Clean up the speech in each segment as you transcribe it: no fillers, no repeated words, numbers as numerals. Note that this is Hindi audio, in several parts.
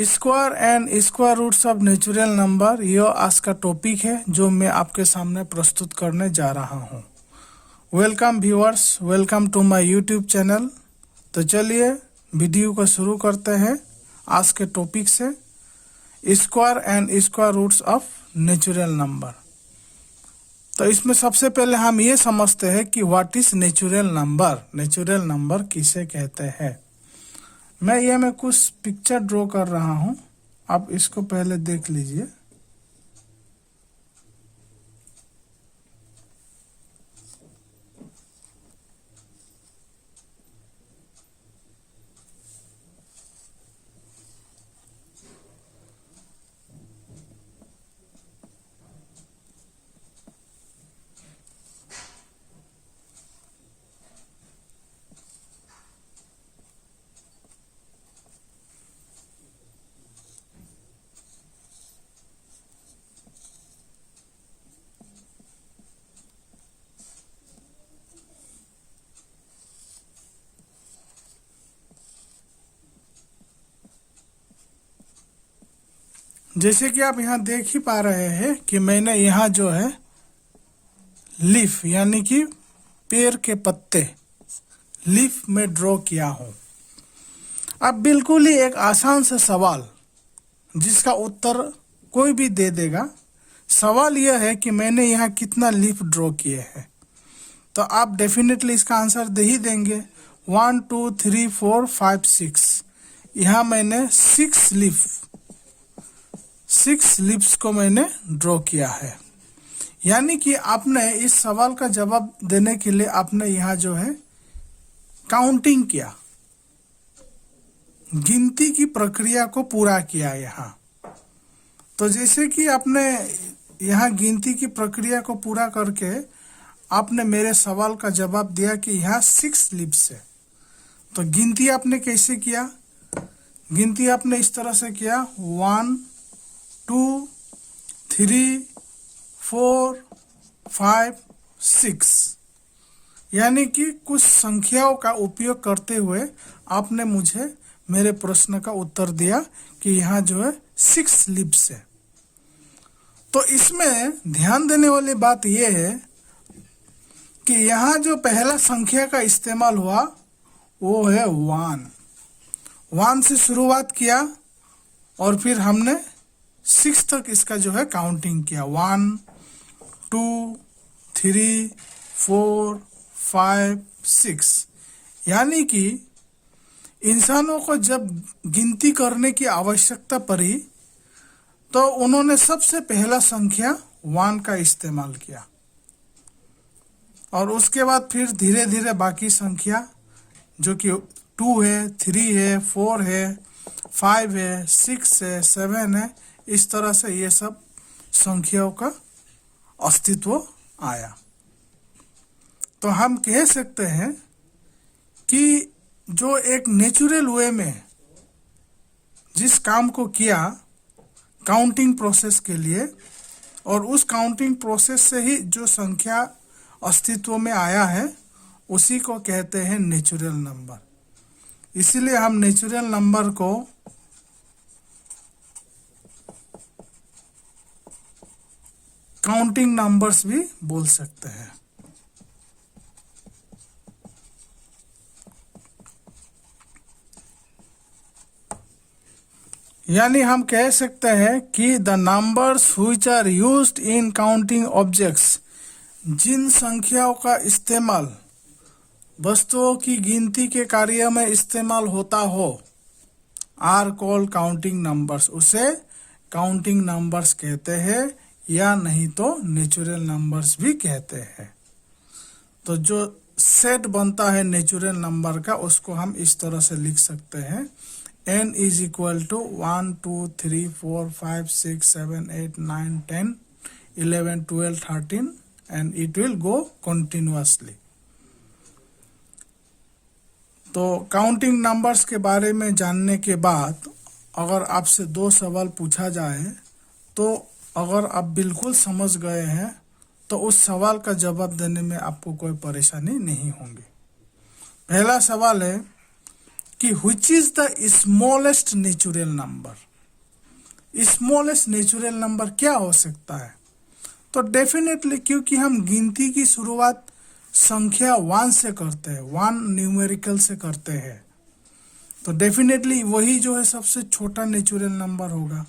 Square and square roots of natural number, यह आज का टॉपिक है जो मैं आपके सामने प्रस्तुत करने जा रहा हूँ। Welcome viewers, welcome to my YouTube channel. तो चलिए वीडियो को शुरू करते हैं आज के टॉपिक से, square and square roots of natural number. तो इसमें सबसे पहले हम ये समझते हैं कि what is natural number. Natural number किसे कहते हैं। मैं कुछ पिक्चर ड्रॉ कर रहा हूं, आप इसको पहले देख लीजिए। जैसे कि आप यहाँ देख ही पा रहे हैं कि मैंने यहाँ जो है लीफ यानी कि पेड़ के पत्ते लीफ में ड्रॉ किया हूँ। अब बिल्कुल ही एक आसान सा सवाल जिसका उत्तर कोई भी दे देगा। सवाल यह है कि मैंने यहाँ कितना लीफ ड्रॉ किए हैं, तो आप डेफिनेटली इसका आंसर दे ही देंगे। 1 2 3 4 5 6, यहाँ मैंने 6 लीव्स को मैंने ड्रॉ किया है। यानी कि आपने इस सवाल का जवाब देने के लिए आपने यहाँ जो है काउंटिंग किया, गिनती की प्रक्रिया को पूरा किया यहाँ। तो जैसे कि आपने यहाँ गिनती की प्रक्रिया को पूरा करके आपने मेरे सवाल का जवाब दिया कि यहाँ 6 लीव्स है। तो गिनती आपने कैसे किया? गिनती आपने इस तरह से किया 1 2 3 4 5 6, यानी कि कुछ संख्याओं का उपयोग करते हुए आपने मुझे मेरे प्रश्न का उत्तर दिया कि यहाँ जो है 6 लीव्स है। तो इसमें ध्यान देने वाली बात यह है कि यहाँ जो पहला संख्या का इस्तेमाल हुआ वो है 1 से शुरुआत किया और फिर हमने 6 तक इसका जो है काउंटिंग किया। 1 2 3 4 5 6, यानी कि इंसानों को जब गिनती करने की आवश्यकता पड़ी तो उन्होंने सबसे पहला संख्या 1 का इस्तेमाल किया और उसके बाद फिर धीरे धीरे बाकी संख्या जो कि 2 है, 3 है, 4 है, 5 है, 6 है, 7 है, इस तरह से ये सब संख्याओं का अस्तित्व आया। तो हम कह सकते हैं कि जो एक नेचुरल वे में जिस काम को किया काउंटिंग प्रोसेस के लिए, और उस काउंटिंग प्रोसेस से ही जो संख्या अस्तित्व में आया है उसी को कहते हैं नेचुरल नंबर। इसीलिए हम नेचुरल नंबर को काउंटिंग नंबर्स भी बोल सकते हैं। यानी हम कह सकते हैं कि the numbers which are used in counting objects, जिन संख्याओं का इस्तेमाल वस्तुओं की गिनती के कार्य में इस्तेमाल होता हो, आर कॉल्ड काउंटिंग नंबर्स, उसे काउंटिंग नंबर्स कहते हैं या नहीं तो नेचुरल नंबर्स भी कहते हैं। तो जो सेट बनता है नेचुरल नंबर का उसको हम इस तरह से लिख सकते हैं n is equal to 1 2 3 4 5 6 7 8 9 10 11 12 13 and it will go continuously। तो काउंटिंग नंबर्स के बारे में जानने के बाद अगर आपसे 2 सवाल पूछा जाए तो अगर आप बिल्कुल समझ गए हैं तो उस सवाल का जवाब देने में आपको कोई परेशानी नहीं होगी। पहला सवाल है कि which is the smallest natural number, smallest natural number क्या हो सकता है? तो डेफिनेटली, क्योंकि हम गिनती की शुरुआत संख्या 1 से करते हैं, 1 न्यूमेरिकल से करते हैं, तो डेफिनेटली वही जो है सबसे छोटा नेचुरल नंबर होगा।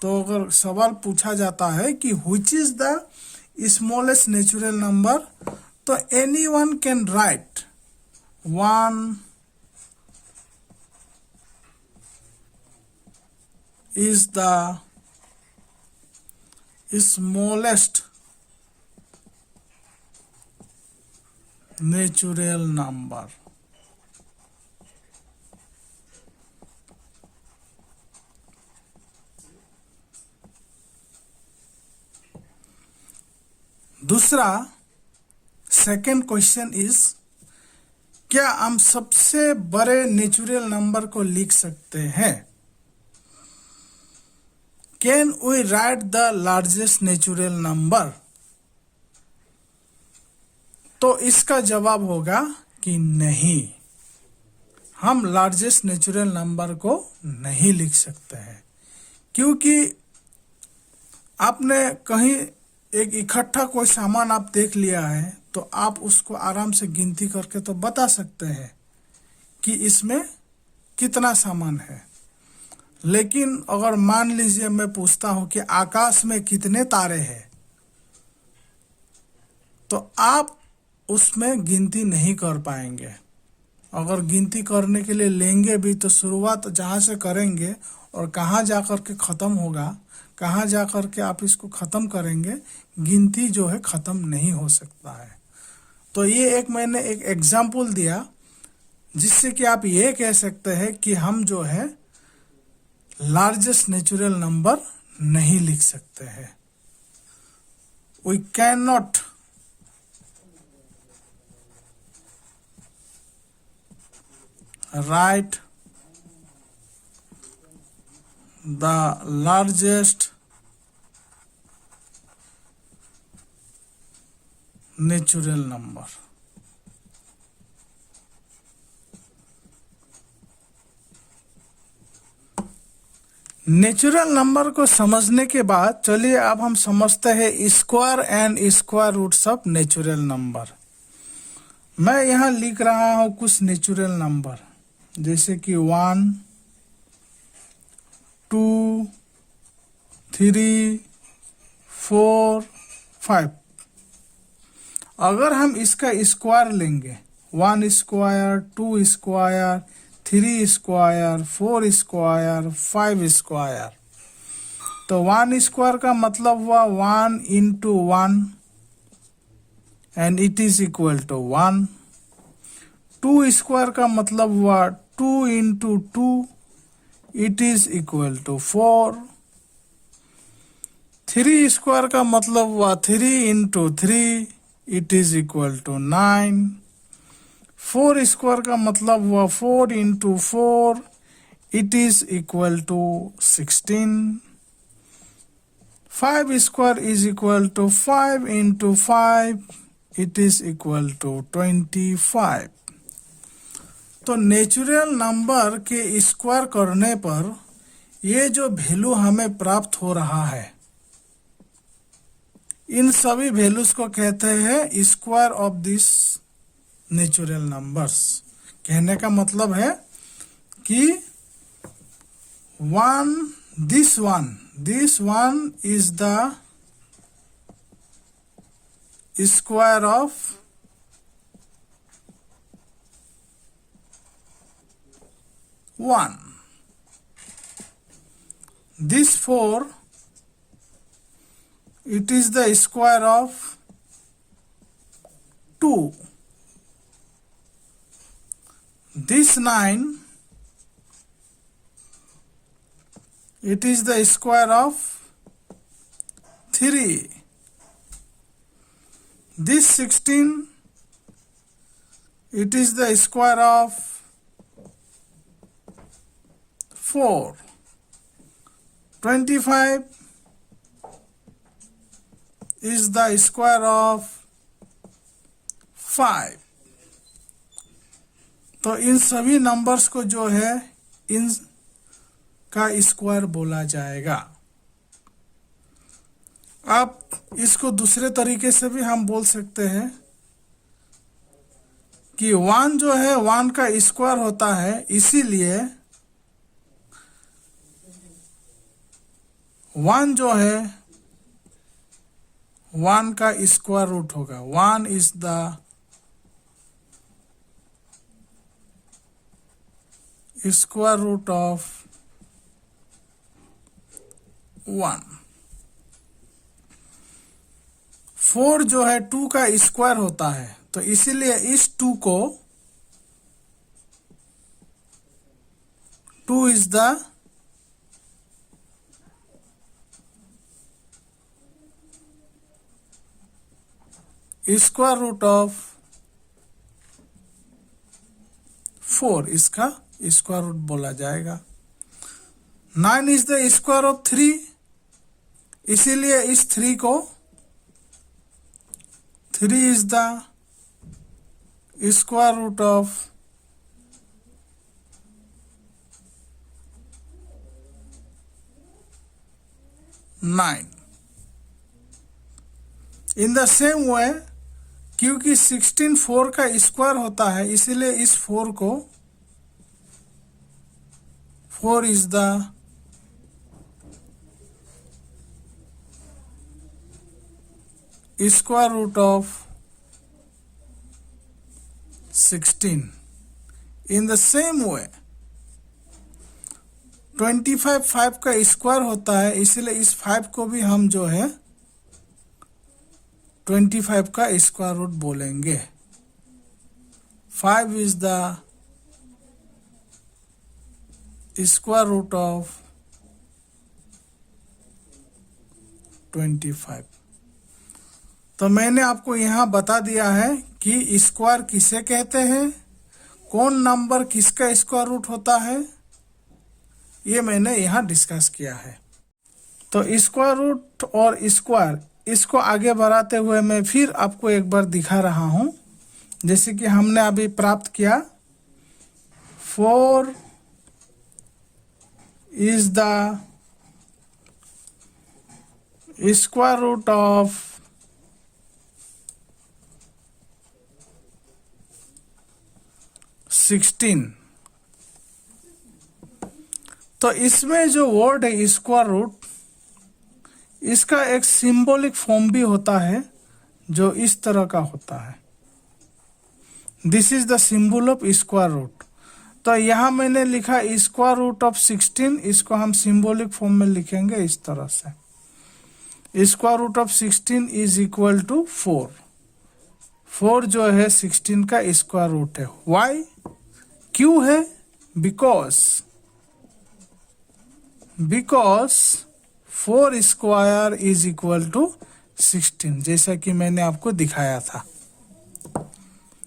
तो अगर सवाल पूछा जाता है कि which is the smallest natural number, तो any one can write 1 is the smallest natural number. दूसरा, सेकेंड क्वेश्चन इज, क्या हम सबसे बड़े नेचुरल नंबर को लिख सकते हैं? Can we write the largest natural number? तो इसका जवाब होगा कि नहीं, हम लार्जेस्ट नेचुरल नंबर को नहीं लिख सकते हैं। क्योंकि आपने कहीं एक इकट्ठा कोई सामान आप देख लिया है, तो आप उसको आराम से गिनती करके तो बता सकते हैं कि इसमें कितना सामान है। लेकिन अगर मान लीजिए मैं पूछता हूं कि आकाश में कितने तारे हैं, तो आप उसमें गिनती नहीं कर पाएंगे। अगर गिनती करने के लिए लेंगे भी तो शुरुआत जहां से करेंगे और कहां जाकर के खत्म होगा, कहां जाकर के आप इसको खत्म करेंगे, गिनती जो है खत्म नहीं हो सकता है। तो ये मैंने एक एग्जाम्पल दिया जिससे कि आप ये कह सकते हैं कि हम जो है लार्जेस्ट नेचुरल नंबर नहीं लिख सकते हैं। We can not write the largest natural number. Natural number को समझने के बाद चलिए अब हम समझते हैं square and square roots of natural number. मैं यहां लिख रहा हूं कुछ नेचुरल नंबर, जैसे कि 1, 2, 3, 4, 5। अगर हम इसका स्क्वायर लेंगे, 1 square, 2 square, 3 square, 4 square, 5 square, तो 1 स्क्वायर का मतलब हुआ 1 into 1 and it is equal to 1। 2 square का मतलब हुआ 2 into 2, it is equal to 4। 3 square का मतलब हुआ 3 into 3, it is equal to 9। 4 square का मतलब हुआ 4 into 4, it is equal to 16। 5 square is equal to 5 into 5, it is equal to 25। तो नेचुरल नंबर के स्क्वायर करने पर ये जो वैल्यू हमें प्राप्त हो रहा है, इन सभी वैल्यूज को कहते हैं square of this natural numbers. कहने का मतलब है कि this one is the square of one. This 4, it is the square of 2. This 9, it is the square of 3. This 16, it is the square of 4. 25 is the square of 5। तो इन सभी नंबर्स को जो है इन का स्क्वायर बोला जाएगा। अब इसको दूसरे तरीके से भी हम बोल सकते हैं कि 1 जो है 1 का स्क्वायर होता है, इसीलिए 1 जो है 1 का स्क्वायर रूट होगा। 1 is the square root of 1। 4 जो है 2 का स्क्वायर होता है, तो इसीलिए इस 2 को 2 is the square root of 4, इसका स्क्वायर रूट बोला जाएगा। 9 इज द स्क्वायर ऑफ 3, इसीलिए इस 3 को 3 is the square root of 9। In the same way, क्योंकि 16 4 का स्क्वायर होता है, इसीलिए इस 4 को 4 is the square root of 16। In the same way 25 5 का स्क्वायर होता है, इसलिए इस 5 को भी हम जो है 25 का स्क्वायर रूट बोलेंगे। 5 is the square root of 25। तो मैंने आपको यहाँ बता दिया है कि स्क्वायर किसे कहते हैं, कौन नंबर किसका स्क्वायर रूट होता है, ये मैंने यहाँ डिस्कस किया है। तो स्क्वायर रूट और स्क्वायर, इसको आगे बढ़ाते हुए मैं फिर आपको एक बार दिखा रहा हूँ। जैसे कि हमने अभी प्राप्त किया 4 is the square root of 16। तो इसमें जो वर्ड है स्क्वायर रूट, इसका एक सिंबॉलिक फॉर्म भी होता है जो इस तरह का होता है। This is the symbol of square root. तो यहाँ मैंने लिखा स्क्वायर रूट ऑफ 16, इसको हम सिंबॉलिक फॉर्म में लिखेंगे इस तरह से। Square root of 16 is equal to 4। 4 जो है 16 का स्क्वायर रूट है। वाई, क्यों है? Because 4 square is equal to 16, जैसा कि मैंने आपको दिखाया था।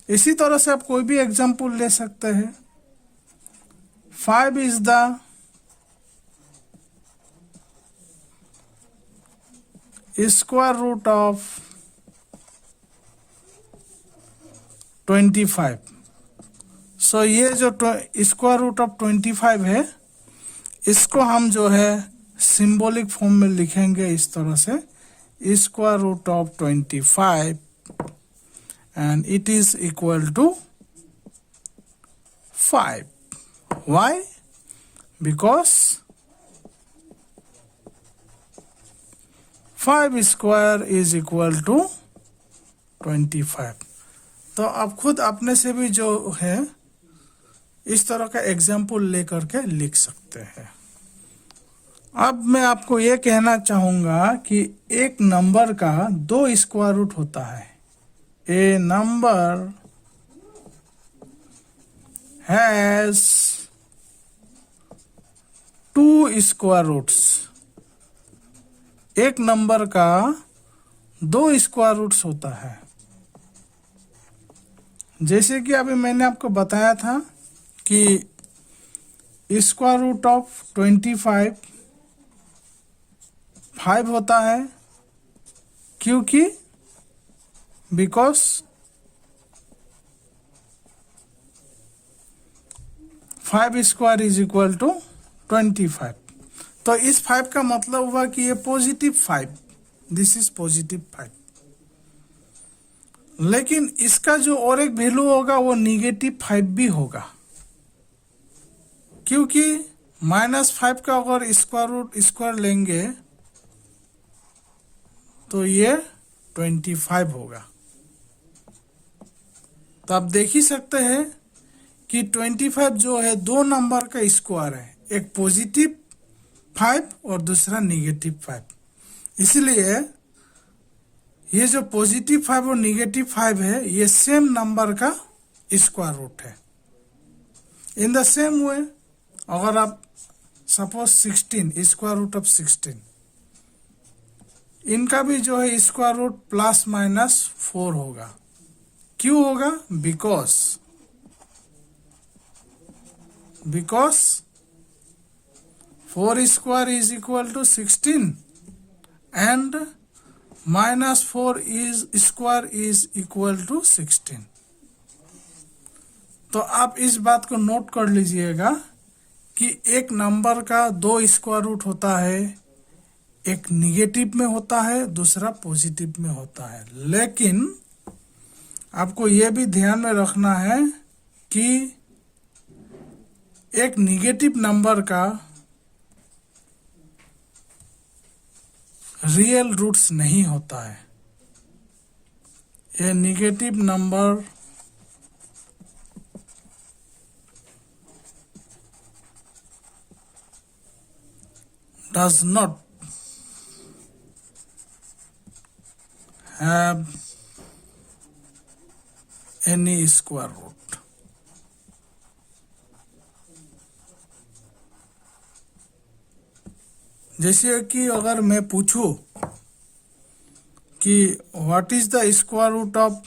इसी तरह से आप कोई भी एग्जांपल ले सकते हैं। 5 is the square root of 25। So ये जो स्क्वायर रूट ऑफ 25 है, इसको हम जो है सिंबॉलिक फॉर्म में लिखेंगे इस तरह से, square root of 25 and it is equal to 5. Why? Because 5 square is equal to 25. तो आप खुद अपने से भी जो है इस तरह का एग्जाम्पल लेकर के लिख सकते हैं। अब मैं आपको ये कहना चाहूंगा कि एक नंबर का 2 स्क्वायर रूट होता है। A number has 2 square roots। एक नंबर का 2 स्क्वायर रूट्स होता है। जैसे कि अभी मैंने आपको बताया था कि स्क्वायर रूट ऑफ 25 5 होता है, क्योंकि because 5 square is equal to 25। तो इस 5 का मतलब हुआ कि ये पॉजिटिव 5, दिस इज पॉजिटिव 5। लेकिन इसका जो और एक वैल्यू होगा वो निगेटिव 5 भी होगा, क्योंकि -5 का अगर स्क्वायर रूट स्क्वायर लेंगे तो ये 25 होगा। तो आप देख ही सकते हैं कि 25 जो है दो नंबर का स्क्वायर है, एक पॉजिटिव 5 और दूसरा निगेटिव 5। इसलिए ये जो पॉजिटिव 5 और निगेटिव 5 है ये सेम नंबर का स्क्वायर रूट है। इन द सेम वे अगर आप सपोज 16 स्क्वायर रूट ऑफ 16, इनका भी जो है स्क्वायर रूट ±4 होगा। क्यों होगा? Because 4 square is equal to 16 and -4 square is equal to 16। तो आप इस बात को नोट कर लीजिएगा कि एक नंबर का दो स्क्वायर रूट होता है, एक निगेटिव में होता है, दूसरा पॉजिटिव में होता है। लेकिन आपको यह भी ध्यान में रखना है कि एक निगेटिव नंबर का रियल रूट्स नहीं होता है। A negative number does not have any square root। जैसे कि अगर मैं पूछूं कि what is the square root of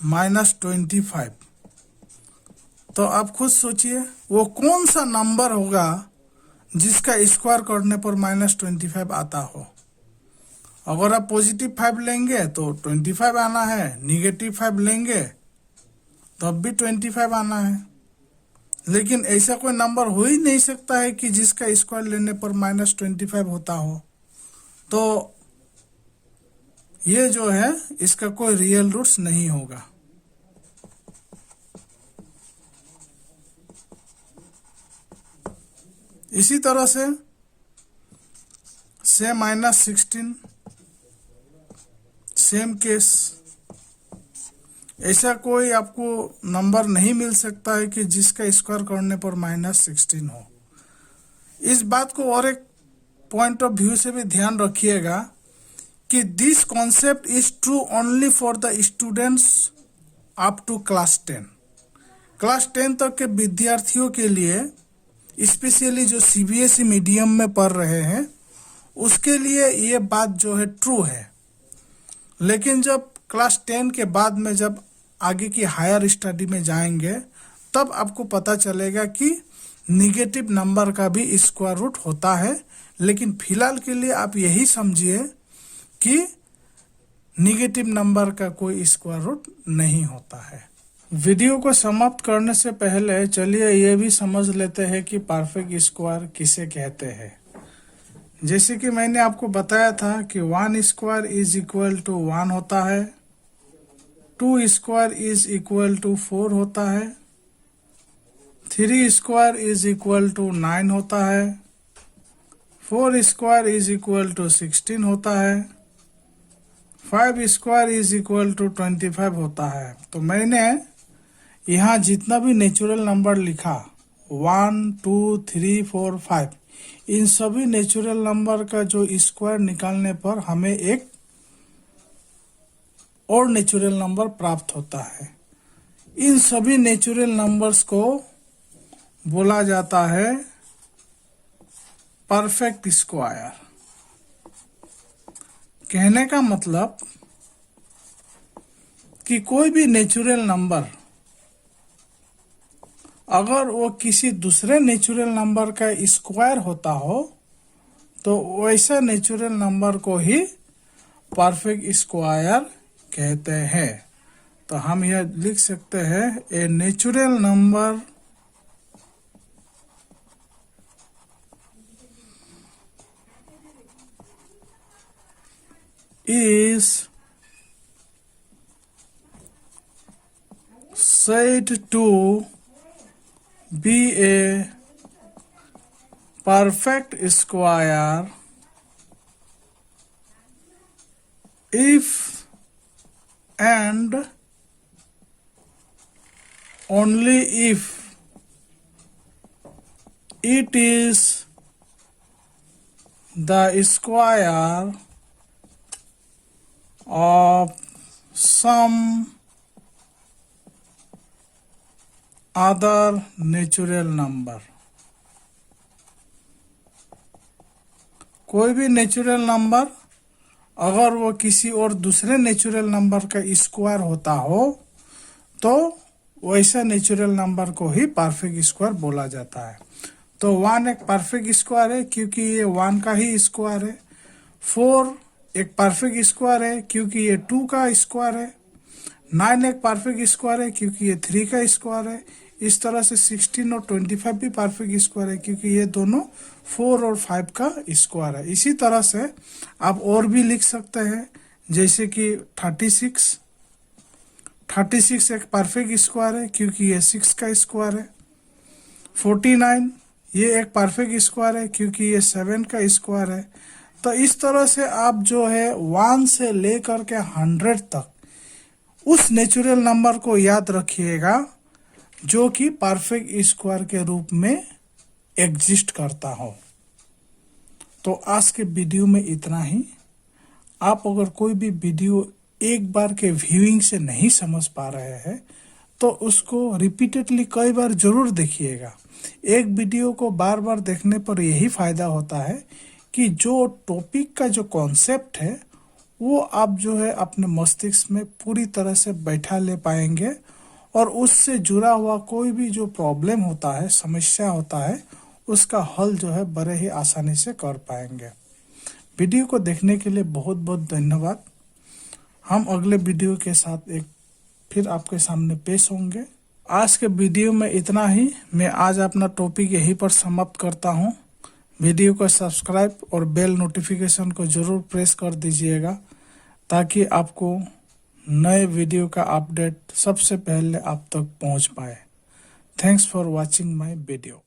-25, तो आप खुद सोचिए वो कौन सा नंबर होगा जिसका स्क्वायर करने पर -25 आता हो। अगर आप पॉजिटिव 5 लेंगे तो 25 आना है, निगेटिव 5 लेंगे तब भी 25 आना है। लेकिन ऐसा कोई नंबर हो ही नहीं सकता है कि जिसका स्क्वायर लेने पर -25 होता हो। तो ये जो है इसका कोई रियल रूट्स नहीं होगा। इसी तरह से -16 सेम केस, ऐसा कोई आपको नंबर नहीं मिल सकता है कि जिसका स्क्वायर करने पर -16 हो। इस बात को और एक पॉइंट ऑफ व्यू से भी ध्यान रखिएगा कि this concept is true only for the students up to class 10। Class 10 तक के विद्यार्थियों के लिए, स्पेशली जो सीबीएसई मीडियम में पढ़ रहे हैं उसके लिए ये बात जो है ट्रू है। लेकिन जब क्लास 10 के बाद में जब आगे की हायर स्टडी में जाएंगे तब आपको पता चलेगा कि निगेटिव नंबर का भी स्क्वायर रूट होता है। लेकिन फिलहाल के लिए आप यही समझिए कि निगेटिव नंबर का कोई स्क्वायर रूट नहीं होता है। वीडियो को समाप्त करने से पहले चलिए ये भी समझ लेते हैं कि परफेक्ट स्क्वायर किसे कहते हैं। जैसे कि मैंने आपको बताया था कि 1 स्क्वायर इज इक्वल टू 1 होता है, 2 स्क्वायर इज इक्वल टू 4 होता है, 3 स्क्वायर इज इक्वल टू 9 होता है, 4 स्क्वायर इज इक्वल टू 16 होता है, 5 स्क्वायर इज इक्वल टू 25 होता है। तो मैंने यहाँ जितना भी नेचुरल नंबर लिखा 1, 2, 3, 4, 5, इन सभी नेचुरल नंबर का जो स्क्वायर निकालने पर हमें एक और नेचुरल नंबर प्राप्त होता है। इन सभी नेचुरल नंबर्स को बोला जाता है परफेक्ट स्क्वायर। कहने का मतलब कि कोई भी नेचुरल नंबर अगर वो किसी दूसरे नेचुरल नंबर का स्क्वायर होता हो तो वैसा नेचुरल नंबर को ही परफेक्ट स्क्वायर कहते हैं। तो हम यह लिख सकते हैं a natural number is said to be a perfect square if and only if it is the square of some other natural number। कोई भी नेचुरल नंबर अगर वो किसी और दूसरे नेचुरल नंबर का स्क्वायर होता हो तो वैसा नेचुरल नंबर को ही परफेक्ट स्क्वायर बोला जाता है। तो 1 एक परफेक्ट स्क्वायर है क्योंकि ये 1 का ही स्क्वायर है। 4 एक परफेक्ट स्क्वायर है क्योंकि ये 2 का स्क्वायर है। 9 एक परफेक्ट स्क्वायर है क्योंकि ये 3 का स्क्वायर है। इस तरह से 16 और 25 भी परफेक्ट स्क्वायर है क्योंकि ये दोनों 4 और 5 का स्क्वायर है। इसी तरह से आप और भी लिख सकते हैं, जैसे कि 36 एक परफेक्ट स्क्वायर है क्योंकि ये 6 का स्क्वायर है। 49 ये एक परफेक्ट स्क्वायर है क्योंकि ये 7 का स्क्वायर है। तो इस तरह से आप जो है 1 से लेकर के 100 तक उस नेचुरल नंबर को याद रखिएगा जो कि परफेक्ट स्क्वायर के रूप में एग्जिस्ट करता हो। तो आज के वीडियो में इतना ही। आप अगर कोई भी वीडियो एक बार के व्यूइंग से नहीं समझ पा रहे हैं तो उसको रिपीटेडली कई बार जरूर देखिएगा। एक वीडियो को बार बार देखने पर यही फायदा होता है कि जो टॉपिक का जो कॉन्सेप्ट है वो आप जो है अपने मस्तिष्क में पूरी तरह से बैठा ले पाएंगे और उससे जुड़ा हुआ कोई भी जो प्रॉब्लम होता है, समस्या होता है, उसका हल जो है बड़े ही आसानी से कर पाएंगे। वीडियो को देखने के लिए बहुत बहुत धन्यवाद। हम अगले वीडियो के साथ एक फिर आपके सामने पेश होंगे। आज के वीडियो में इतना ही। मैं आज अपना टॉपिक यहीं पर समाप्त करता हूं। वीडियो को सब्सक्राइब और बेल नोटिफिकेशन को जरूर प्रेस कर दीजिएगा ताकि आपको नए वीडियो का अपडेट सबसे पहले आप तक पहुंच पाए। Thanks for watching my video.